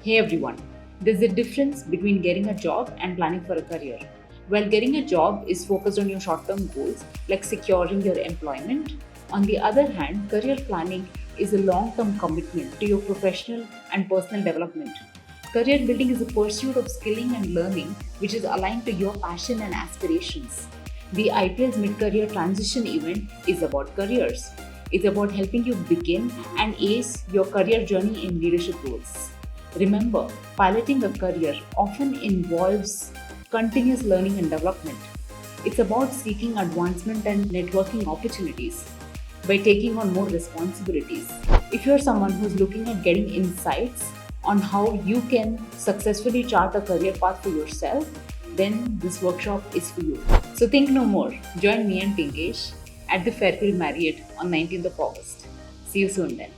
Hey everyone, there's a difference between getting a job and planning for a career. While getting a job is focused on your short term goals like securing your employment, on the other hand, career planning is a long term commitment to your professional and personal development. Career building is a pursuit of skilling and learning which is aligned to your passion and aspirations. The IPL's mid career transition event is about careers. It's about helping you begin and ace your career journey in leadership roles. Remember, piloting a career often involves continuous learning and development. It's about seeking advancement and networking opportunities by taking on more responsibilities. If you're someone who's looking at getting insights on how you can successfully chart a career path for yourself, then this workshop is for you. So think no more. Join me and Pinkesh at the Fairfield Marriott on 19th of August. See you soon then.